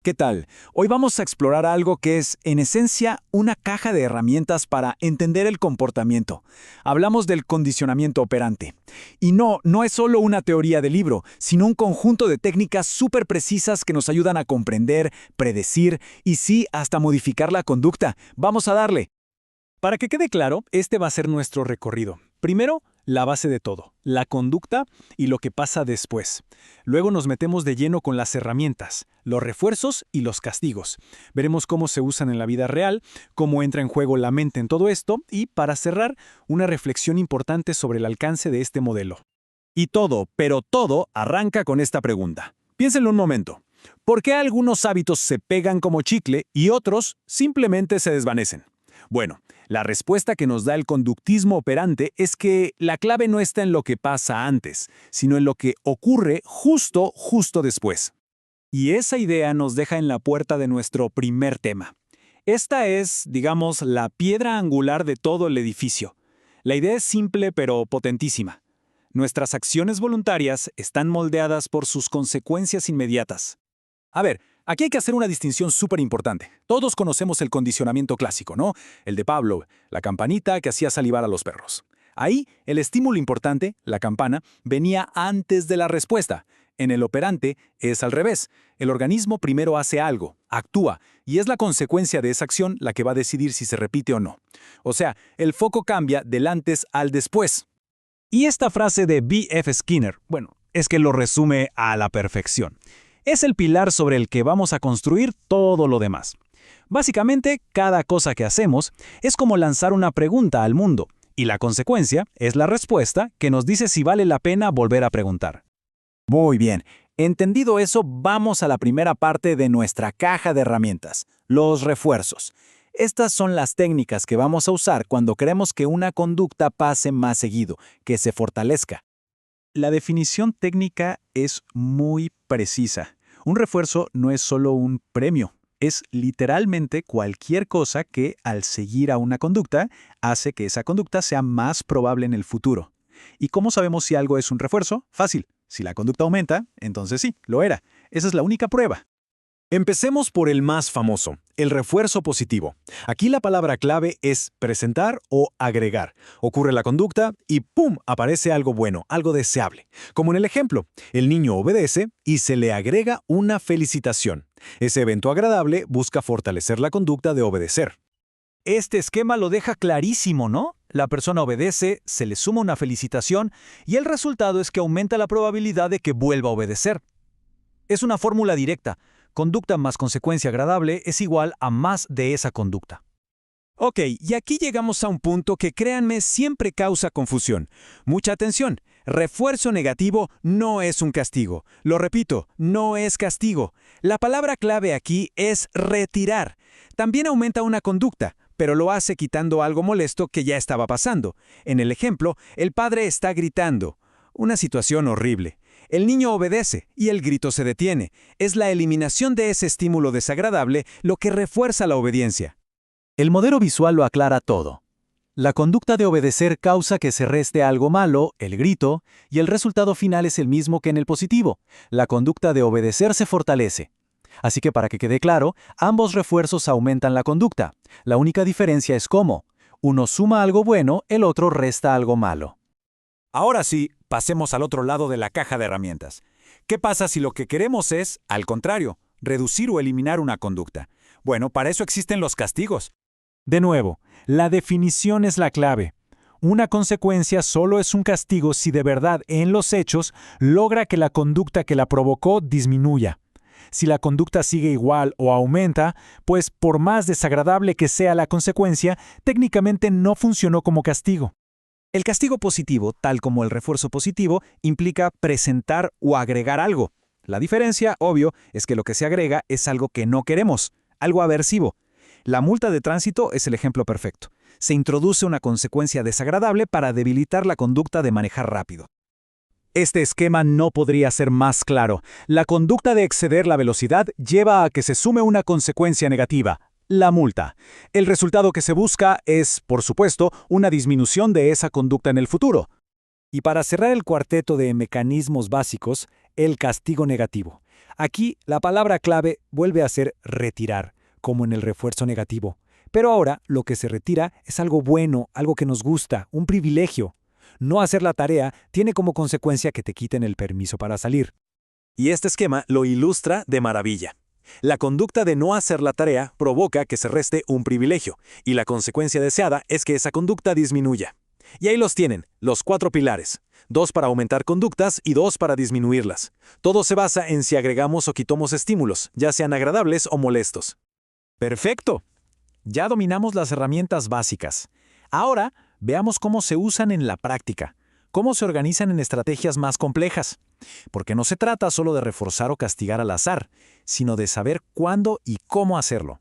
¿Qué tal? Hoy vamos a explorar algo que es, en esencia, una caja de herramientas para entender el comportamiento. Hablamos del condicionamiento operante. Y no es solo una teoría de libro, sino un conjunto de técnicas súper precisas que nos ayudan a comprender, predecir y sí, hasta modificar la conducta. Vamos a darle. Para que quede claro, este va a ser nuestro recorrido. Primero, la base de todo, la conducta y lo que pasa después. Luego nos metemos de lleno con las herramientas, los refuerzos y los castigos. Veremos cómo se usan en la vida real, cómo entra en juego la mente en todo esto y, para cerrar, una reflexión importante sobre el alcance de este modelo. Y todo, pero todo, arranca con esta pregunta. Piénsenlo un momento. ¿Por qué algunos hábitos se pegan como chicle y otros simplemente se desvanecen? Bueno, la respuesta que nos da el conductismo operante es que la clave no está en lo que pasa antes, sino en lo que ocurre justo después. Y esa idea nos deja en la puerta de nuestro primer tema. Esta es, digamos, la piedra angular de todo el edificio. La idea es simple pero potentísima. Nuestras acciones voluntarias están moldeadas por sus consecuencias inmediatas. A ver, aquí hay que hacer una distinción súper importante. Todos conocemos el condicionamiento clásico, ¿no? El de Pavlov, la campanita que hacía salivar a los perros. Ahí, el estímulo importante, la campana, venía antes de la respuesta. En el operante es al revés. El organismo primero hace algo, actúa, y es la consecuencia de esa acción la que va a decidir si se repite o no. O sea, el foco cambia del antes al después. Y esta frase de B.F. Skinner, bueno, es que lo resume a la perfección. Es el pilar sobre el que vamos a construir todo lo demás. Básicamente, cada cosa que hacemos es como lanzar una pregunta al mundo, y la consecuencia es la respuesta que nos dice si vale la pena volver a preguntar. Muy bien. Entendido eso, vamos a la primera parte de nuestra caja de herramientas, los refuerzos. Estas son las técnicas que vamos a usar cuando queremos que una conducta pase más seguido, que se fortalezca. La definición técnica es muy precisa. Un refuerzo no es solo un premio, es literalmente cualquier cosa que, al seguir a una conducta, hace que esa conducta sea más probable en el futuro. ¿Y cómo sabemos si algo es un refuerzo? Fácil. Si la conducta aumenta, entonces sí, lo era. Esa es la única prueba. Empecemos por el más famoso, el refuerzo positivo. Aquí la palabra clave es presentar o agregar. Ocurre la conducta y ¡pum!, aparece algo bueno, algo deseable. Como en el ejemplo, el niño obedece y se le agrega una felicitación. Ese evento agradable busca fortalecer la conducta de obedecer. Este esquema lo deja clarísimo, ¿no? La persona obedece, se le suma una felicitación y el resultado es que aumenta la probabilidad de que vuelva a obedecer. Es una fórmula directa. Conducta más consecuencia agradable es igual a más de esa conducta. Ok, y aquí llegamos a un punto que, créanme, siempre causa confusión. Mucha atención. Refuerzo negativo no es un castigo. Lo repito, no es castigo. La palabra clave aquí es retirar. También aumenta una conducta, pero lo hace quitando algo molesto que ya estaba pasando. En el ejemplo, el padre está gritando. Una situación horrible. El niño obedece y el grito se detiene. Es la eliminación de ese estímulo desagradable lo que refuerza la obediencia. El modelo visual lo aclara todo. La conducta de obedecer causa que se reste algo malo, el grito, y el resultado final es el mismo que en el positivo. La conducta de obedecer se fortalece. Así que, para que quede claro, ambos refuerzos aumentan la conducta. La única diferencia es cómo. Uno suma algo bueno, el otro resta algo malo. Ahora sí, pasemos al otro lado de la caja de herramientas. ¿Qué pasa si lo que queremos es, al contrario, reducir o eliminar una conducta? Bueno, para eso existen los castigos. De nuevo, la definición es la clave. Una consecuencia solo es un castigo si de verdad, en los hechos, logra que la conducta que la provocó disminuya. Si la conducta sigue igual o aumenta, pues por más desagradable que sea la consecuencia, técnicamente no funcionó como castigo. El castigo positivo, tal como el refuerzo positivo, implica presentar o agregar algo. La diferencia, obvio, es que lo que se agrega es algo que no queremos, algo aversivo. La multa de tránsito es el ejemplo perfecto. Se introduce una consecuencia desagradable para debilitar la conducta de manejar rápido. Este esquema no podría ser más claro. La conducta de exceder la velocidad lleva a que se sume una consecuencia negativa, la multa. El resultado que se busca es, por supuesto, una disminución de esa conducta en el futuro. Y para cerrar el cuarteto de mecanismos básicos, el castigo negativo. Aquí la palabra clave vuelve a ser retirar, como en el refuerzo negativo. Pero ahora lo que se retira es algo bueno, algo que nos gusta, un privilegio. No hacer la tarea tiene como consecuencia que te quiten el permiso para salir. Y este esquema lo ilustra de maravilla. La conducta de no hacer la tarea provoca que se reste un privilegio, y la consecuencia deseada es que esa conducta disminuya. Y ahí los tienen, los 4 pilares. 2 para aumentar conductas y 2 para disminuirlas. Todo se basa en si agregamos o quitamos estímulos, ya sean agradables o molestos. ¡Perfecto! Ya dominamos las herramientas básicas. Ahora, veamos cómo se usan en la práctica, cómo se organizan en estrategias más complejas. Porque no se trata solo de reforzar o castigar al azar, sino de saber cuándo y cómo hacerlo.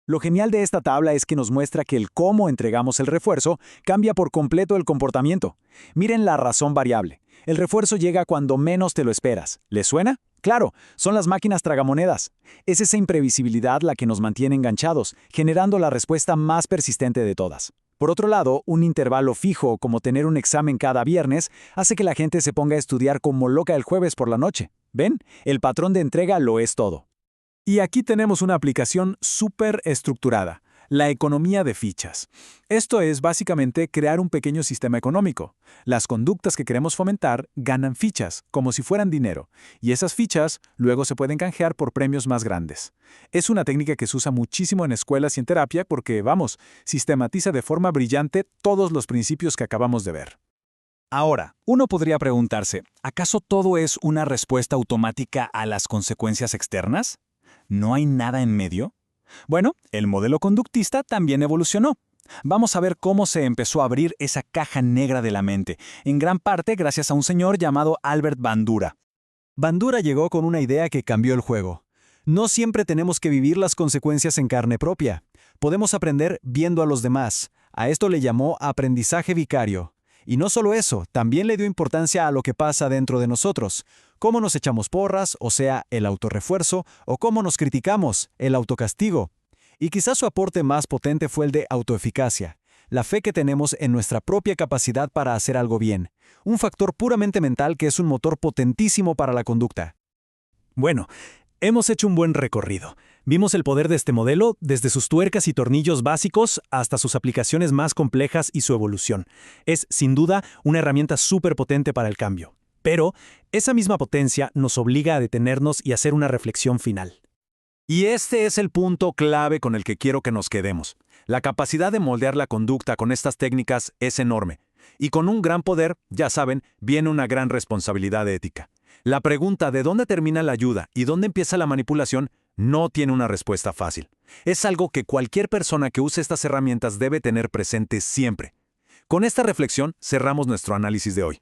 Lo genial de esta tabla es que nos muestra que el cómo entregamos el refuerzo cambia por completo el comportamiento. Miren la razón variable. El refuerzo llega cuando menos te lo esperas. ¿Les suena? Claro, son las máquinas tragamonedas. Es esa imprevisibilidad la que nos mantiene enganchados, generando la respuesta más persistente de todas. Por otro lado, un intervalo fijo, como tener un examen cada viernes, hace que la gente se ponga a estudiar como loca el jueves por la noche. ¿Ven? El patrón de entrega lo es todo. Y aquí tenemos una aplicación súper estructurada, la economía de fichas. Esto es básicamente crear un pequeño sistema económico. Las conductas que queremos fomentar ganan fichas, como si fueran dinero, y esas fichas luego se pueden canjear por premios más grandes. Es una técnica que se usa muchísimo en escuelas y en terapia porque, vamos, sistematiza de forma brillante todos los principios que acabamos de ver. Ahora, uno podría preguntarse, ¿acaso todo es una respuesta automática a las consecuencias externas? ¿No hay nada en medio? Bueno, el modelo conductista también evolucionó. Vamos a ver cómo se empezó a abrir esa caja negra de la mente, en gran parte gracias a un señor llamado Albert Bandura. Bandura llegó con una idea que cambió el juego. No siempre tenemos que vivir las consecuencias en carne propia. Podemos aprender viendo a los demás. A esto le llamó aprendizaje vicario. Y no solo eso, también le dio importancia a lo que pasa dentro de nosotros. Cómo nos echamos porras, o sea, el autorrefuerzo, o cómo nos criticamos, el autocastigo. Y quizás su aporte más potente fue el de autoeficacia, la fe que tenemos en nuestra propia capacidad para hacer algo bien, un factor puramente mental que es un motor potentísimo para la conducta. Bueno, hemos hecho un buen recorrido. Vimos el poder de este modelo desde sus tuercas y tornillos básicos hasta sus aplicaciones más complejas y su evolución. Es, sin duda, una herramienta súper potente para el cambio. Pero esa misma potencia nos obliga a detenernos y hacer una reflexión final. Y este es el punto clave con el que quiero que nos quedemos. La capacidad de moldear la conducta con estas técnicas es enorme. Y con un gran poder, ya saben, viene una gran responsabilidad ética. La pregunta de dónde termina la ayuda y dónde empieza la manipulación no tiene una respuesta fácil. Es algo que cualquier persona que use estas herramientas debe tener presente siempre. Con esta reflexión cerramos nuestro análisis de hoy.